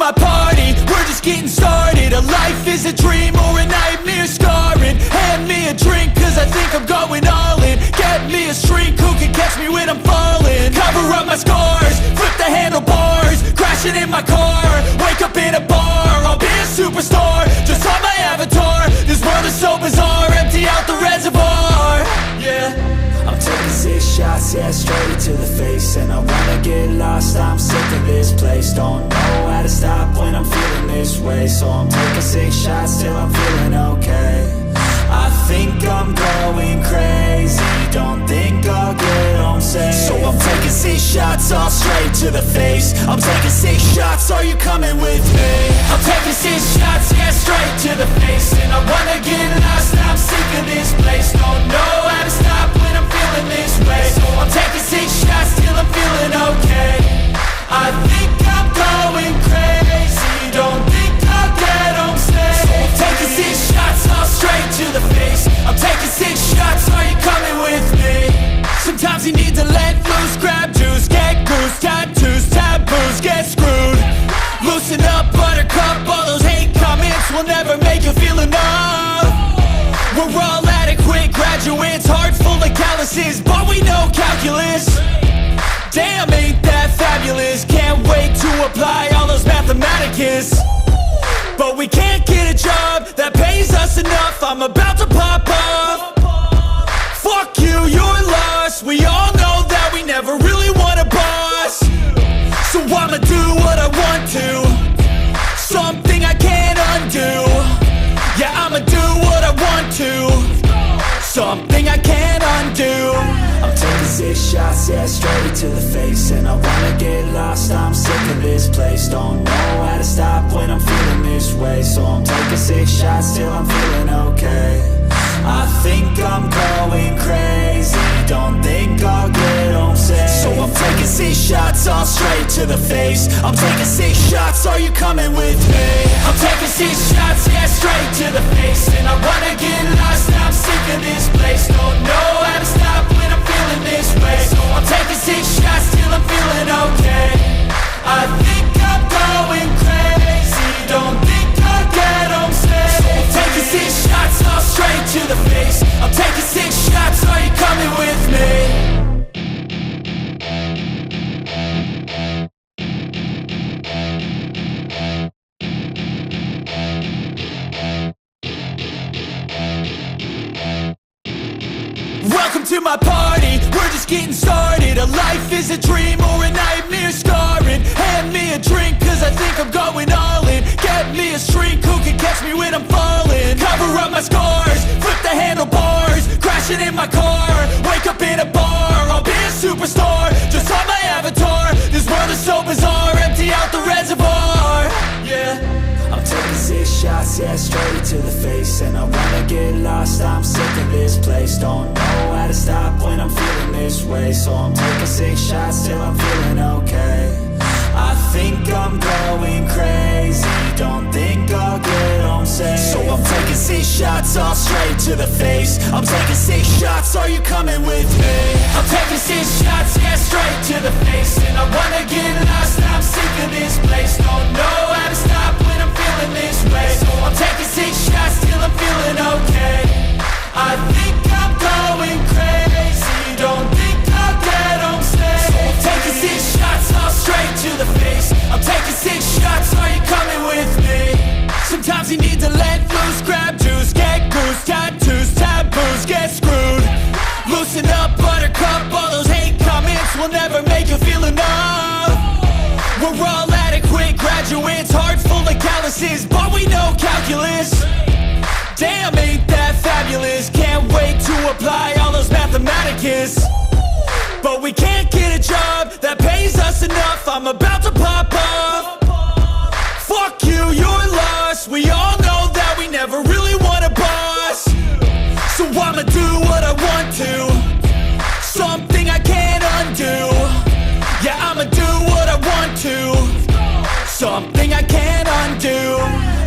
my party, we're just getting started. A life is a dream or a nightmare scarring. Hand me a drink cause I think I'm going all in. Get me a shrink who can catch me when I'm falling. Cover up my scars, flip the handlebars, crashing in my car, wake up in a bar. I'll be a superstar, just on my avatar. This world is so bizarre, empty out the reservoir. Yeah, I'm taking 6 shots, yeah, straight to the face. And I wanna get lost, I'm sick of this place. Don't know how to stop when I'm feeling this way. So I'm taking 6 shots till I'm feeling okay. I think I'm going crazy, don't think I'll get home safe. So I'm taking 6 shots, all straight to the face. I'm taking 6 shots, are you coming with me? I'm taking 6 shots, yeah, straight to the face. And I wanna get lost, I'm sick of this place. Don't know how to stop when I'm feeling this way. So I'm taking 6 shots till I'm feeling okay. I think I'm going crazy, don't think I'll get home safe. So I'm taking 6 shots, all straight to the face. I'm taking 6 shots, are you coming with me? Sometimes you need to let loose, grab juice, get goose, tattoos, taboos, get screwed. Loosen up, buttercup, all those hate comments will never make you feel enough. We're all adequate graduates, heart full of calluses, but we know calculus. Damn, ain't that fabulous? Can't wait to apply all those mathematicus. But we can't get a job that pays us enough. I'm about to pop off. Fuck you, you're lost. We all know that we never really want a boss. So I'ma do what I want to, something I can't undo. Yeah, I'ma do what I want to, something I can't undo. I'm taking 6 shots, yeah, straight to the face. And I wanna get lost, I'm sick of this place. Don't know how to stop when I'm feeling this way. So I'm taking 6 shots till I'm feeling okay. I think I'm going crazy, don't think I'll get home safe. So I'm taking 6 shots, all straight to the face. I'm taking 6 shots, are you coming with me? I'm taking 6 shots, yeah, straight to the face. And I wanna get lost, I'm sick of this place. Don't know how to stop when I'm feeling this way. So I'm taking 6 shots till I'm feeling okay. I think I'm going crazy, don't think I'll get home safe. So I'm taking 6 shots, all straight to the face. I'm taking 6 shots, are you coming with me? Welcome to my party, we're just getting started. A life is a dream or a nightmare scarring. Hand me a drink cause I think I'm going all in. Get me a shrink who can catch me when I'm falling. Cover up my scars, flip the handlebars, crashing in my car, wake up in a bar. I'll be a superstar, just on my avatar. This world is so bizarre, empty out the reservoir. Yeah, I'm taking 6 shots, yeah, straight to the face. And I wanna get lost, I'm sick of this place. Don't know how to stop when I'm feeling this way. So I'm taking 6 shots till I'm feeling okay. I think I'm going crazy, don't think I'll get home safe. So I'm taking 6 shots, all straight to the face. I'm taking 6 shots, are you coming with me? I'm taking 6 shots, yeah, straight to the face. And I wanna get lost, I'm sick of this place. Don't know how to stop when I'm feeling this way. So I'm taking 6 shots till I'm feeling okay. I think I'm going crazy, don't think I'll get home safe. So I'm taking 6 shots, all straight to the face. I'm taking 6 shots, are you coming with me? Sometimes you need to let loose, grab juice, get goose, tattoos, taboos, get screwed. Loosen up, buttercup, all those hate comments will never make you feel enough. We're all adequate graduates, heart full of calluses, but we know calculus. Damn, ain't that fabulous? Can't wait to apply all those mathematicus. But we can't get a job that pays us enough. I'm about to pop off. Fuck you, you're lost. We all know that we never really want a boss. So I'ma do what I want to, something I can't undo. Yeah, I'ma do what I want to, something I can't undo.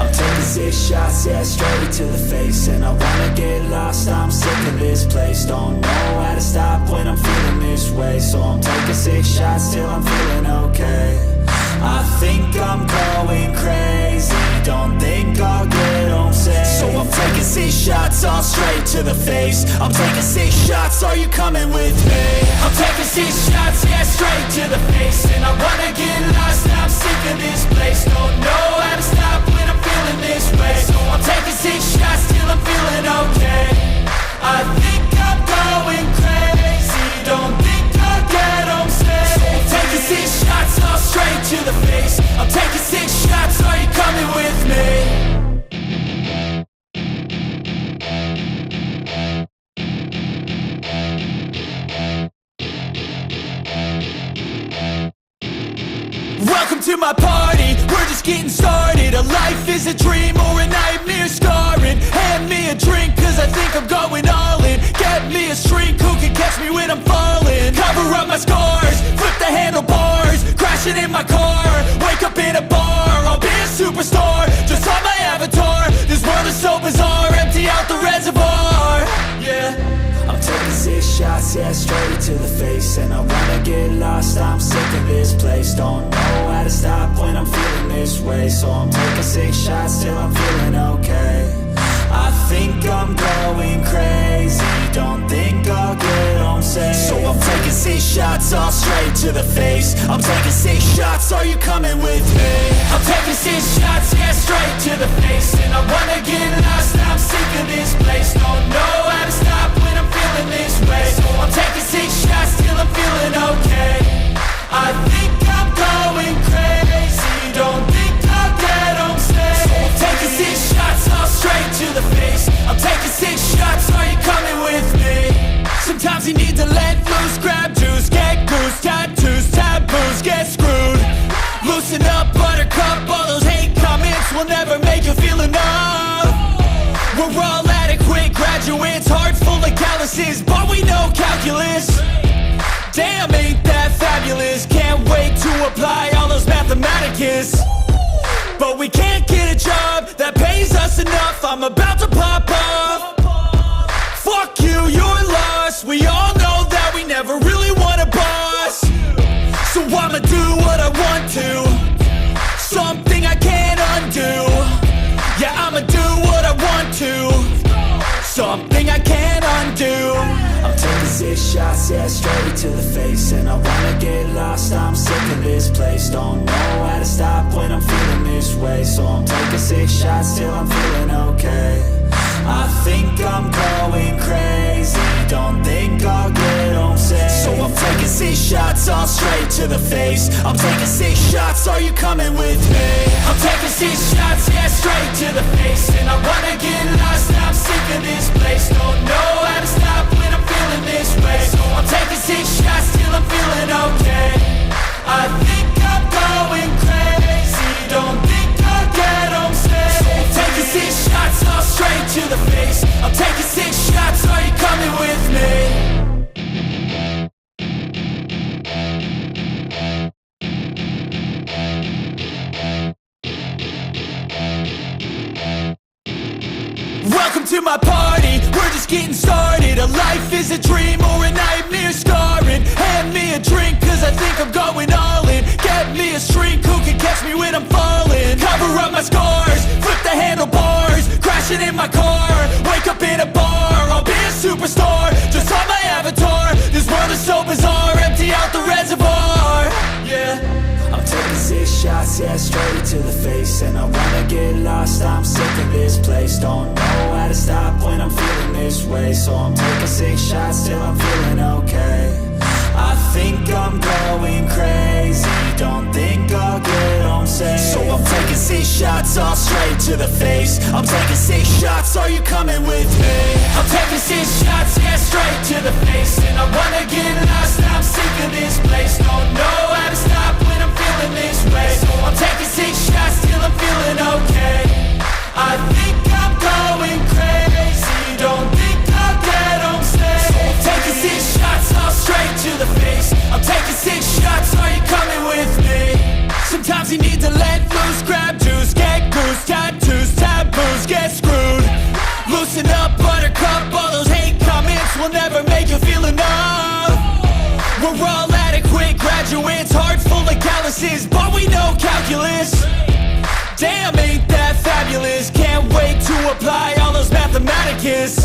I'm taking 6 shots, yeah, straight to the face. And I wanna get lost, I'm sick of this place. Don't know how to stop when I'm feeling this way. So I'm taking 6 shots till I'm feeling okay. I think I'm going crazy, don't think I'll get home safe. So I'm taking 6 shots all straight to the face. I'm taking 6 shots, are you coming with me? I'm taking 6 shots, yeah, straight to the face. And I wanna get lost, I'm sick of this place. Don't know how to stop when I'm feeling this way. So I'm taking 6 shots till I'm feeling okay. I think I'm going crazy, don't think I'll get home safe. So I'm taking 6 shots all straight to the face. I'm taking 6 shots, are you coming with me? Welcome to my party, we're just getting started. A life is a dream or a nightmare scarring. Hand me a drink cause I think I'm going all in. Get me a shrink who can catch me when I'm falling. Cover up my scars, flip the handlebars. Crashing in my car, wake up in a bar. I'll be a superstar, just on my avatar. This world is so bizarre, empty out the reservoir. Yeah, I'm taking 6 shots, yeah, straight to the face. And I wanna get lost, I'm sick of this place. Don't know how to stop when I'm feeling this way. So I'm taking 6 shots till I'm feeling okay. I think I'm going crazy, don't think I'll get home safe. So I'm taking 6 shots all straight to the face. I'm taking 6 shots, are you coming with me? I'm taking 6 shots, yeah, straight to the face. And I wanna get lost, I'm sick of this place. Don't know how to stop when I'm feeling this way. So I'm taking 6 shots till I'm feeling okay. I think I'm going crazy, don't think I'll get home safe. So I'm taking 6 shots all straight to the face. I'm taking 6 shots, are you coming with me? Sometimes you need to let loose, grab juice, get goose, tattoos, taboos, get screwed. Loosen up, buttercup, all those hate comments will never make you feel enough. We're all adequate graduates, heart full of calluses, but we know calculus. Damn, ain't that fabulous? Can't wait to apply all those mathematicus. But we can't get a job that pays us enough. I'm about to pop off. Fuck you, you're lost. We all know that we never really want a boss. So I'ma do what I want to, something I can't undo. Yeah, I'ma do what I want to, something I can't undo. I'm taking 6 shots, yeah, straight to the face. And I wanna get lost, I'm sick of this place. Don't know how to stop when I'm feeling this way. So I'm taking 6 shots till I'm feeling okay. I think I'm going crazy, don't think I'll get home safe. So I'm taking 6 shots all straight to the face. I'm taking 6 shots, are you coming with me? I'm taking 6 shots, yeah, straight to the face. And I wanna get lost, I'm sick of this place. Don't know how to stop when I'm feeling this way. So I'm taking 6 shots till I'm feeling okay. I think I'm going crazy, don't think I'll get home safe. So I'm taking 6 shots all straight to the face. I'm taking 6 shots, are you coming with me? Welcome to my party, we're just getting started. A life is a dream or a nightmare scarring. Hand me a drink cause I think I'm going all in. Get me a shrink who can catch me when I'm falling. Cover up my scars, flip the handlebars. Crashing in my car, wake up in a bar. I'll be a superstar, just on my avatar. This world is so bizarre, empty out the reservoir. Yeah, I'm taking 6 shots, yeah, straight to the face. And I wanna get lost, I'm sick of this place. Don't know how to stop when I'm feeling this way. So I'm taking 6 shots till I'm feeling okay. I think I'm going crazy, don't think I'll get home safe. So I'm taking 6 shots all straight to the face. I'm taking 6 shots, are you coming with me? I'm taking 6 shots, yeah, straight to the face. And I wanna get lost, I'm sick of this place. Don't know how to stop when I'm feeling this way. So I'm taking 6 shots till I'm feeling okay. I think I'm going crazy, don't think I'll get home safe. So I'm taking 6 shots all straight to the face. I'm taking 6 shots, are you coming with me? Sometimes you need to let loose, grab juice, get goose, tattoos, taboos, get screwed. Loosen up, buttercup, all those hate comments will never make you feel enough. We're all at adequate graduates, heart full of calluses, but we know calculus. Damn, ain't that fabulous? Can't wait to apply all those mathematicus.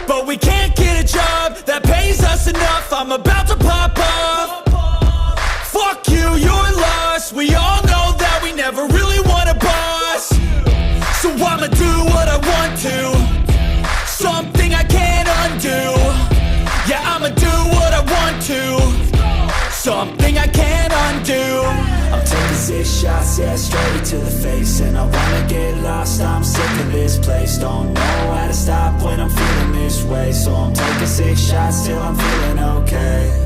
But we can't get a job that pays us enough. I'm about to pop off. Fuck you, you're lost. We all know that we never really want a boss. So I'ma do what I want to, something I can't undo. Yeah, I'ma do what I want to, something I can't undo. I'm taking 6 shots, yeah, straight to the face. And I wanna get lost, I'm sick of this place. Don't know how to stop when I'm feeling this way. So I'm taking 6 shots till I'm feeling okay.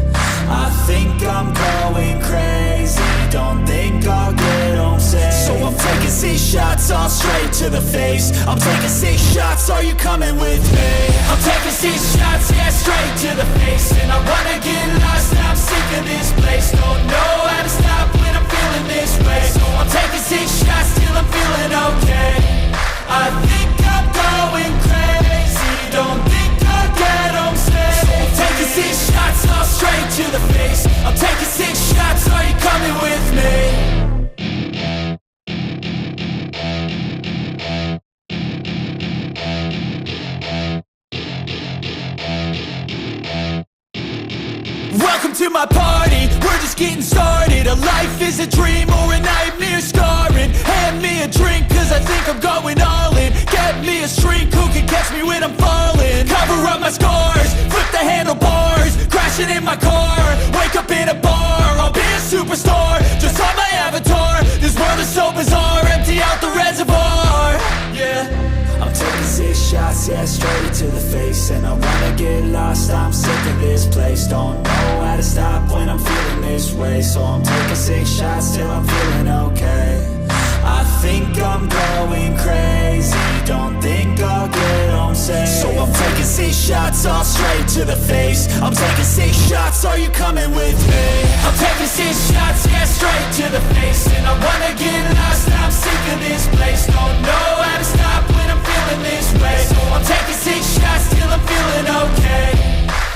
I think I'm going crazy, don't think I'll get home safe. So I'm taking 6 shots, all straight to the face. I'm taking 6 shots, are you coming with me? I'm taking 6 shots, yeah, straight to the face. And I wanna get lost, I'm sick of this place. Don't know how to stop when I'm feeling this way. So I'm taking 6 shots till I'm feeling okay. I think I'm going crazy, don't think I'll get home safe. So I'm taking 6 shots, all straight to the face. I'm taking 6 shots, are you coming with me? Welcome to my party, we're just getting started. A life is a dream or a nightmare scarring. Hand me a drink cause I think I'm going all in. Get me a shrink who can catch me when I'm falling. Cover up my scars, flip the handlebars, crashing in my car, wake up in a bar. I'll be a superstar, just on my avatar. This world is so bizarre, empty out the reservoir. Yeah, I'm taking 6 shots, yeah, straight to the face. And I wanna get lost, I'm sick of this place. Don't know how to stop when I'm feeling this way. So I'm taking 6 shots till I'm feeling okay. I think I'm going crazy, don't think I'll get home safe. So I'm taking 6 shots, all straight to the face. I'm taking 6 shots, are you coming with me? I'm taking 6 shots, yeah, straight to the face. And I wanna get lost, I'm sick of this place. Don't know how to stop when I'm feeling this way. So I'm taking 6 shots till I'm feeling okay.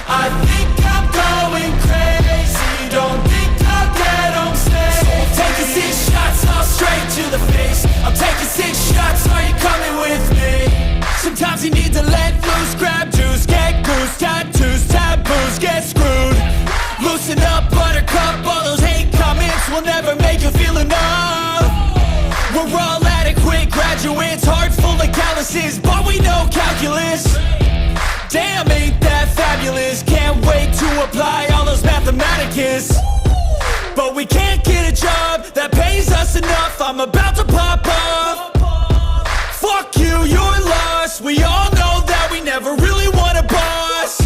I think I'm going crazy, don't think I'll get home safe. So I'm taking 6 shots, all straight to the face. I'm taking 6 shots, are you coming with me? Sometimes you need to let loose, grab juice, get goose, tattoos, taboos, get screwed. Loosen up, buttercup, all those hate comments will never make you feel enough. We're all adequate graduates, heart full of calluses, but we know calculus. Damn, ain't that fabulous? Can't wait to apply all those mathematicus. But we can't get a job that pays us enough. I'm about to pop off. Fuck you, you're lost. We all know that we never really want a boss.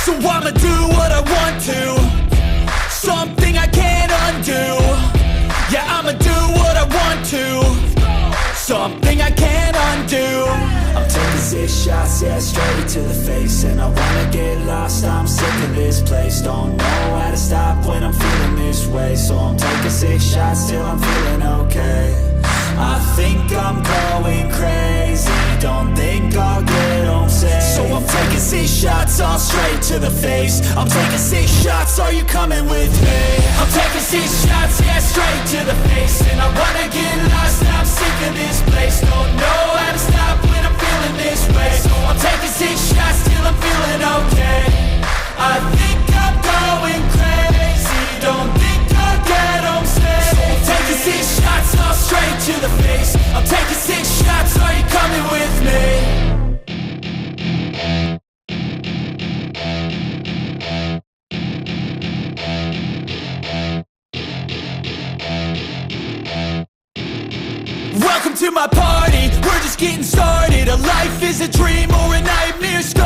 So I'ma do what I want to, something I can't undo. Yeah, I'ma do what I want to, something I can't undo. I'm taking 6 shots, yeah, straight to the face. And I wanna get lost, I'm sick of this place. Don't know how to stop when I'm feeling this way. So I'm taking 6 shots till I'm feeling okay. I think I'm going crazy, don't think I'll get home safe. So I'm taking 6 shots, all straight to the face. I'm taking 6 shots, are you coming with me? I'm taking 6 shots, yeah, straight to the face. And I wanna get lost, I'm sick of this place. Don't know how to stop when I'm feeling this way. So I'm taking 6 shots till I'm feeling okay. I think I'm going crazy, don't think I'll get home safe. So I'm taking 6 shots, all straight to the face. I'm taking 6 shots, are you coming with me? Welcome to my party, we're just getting started. A life is a dream or a nightmare scar.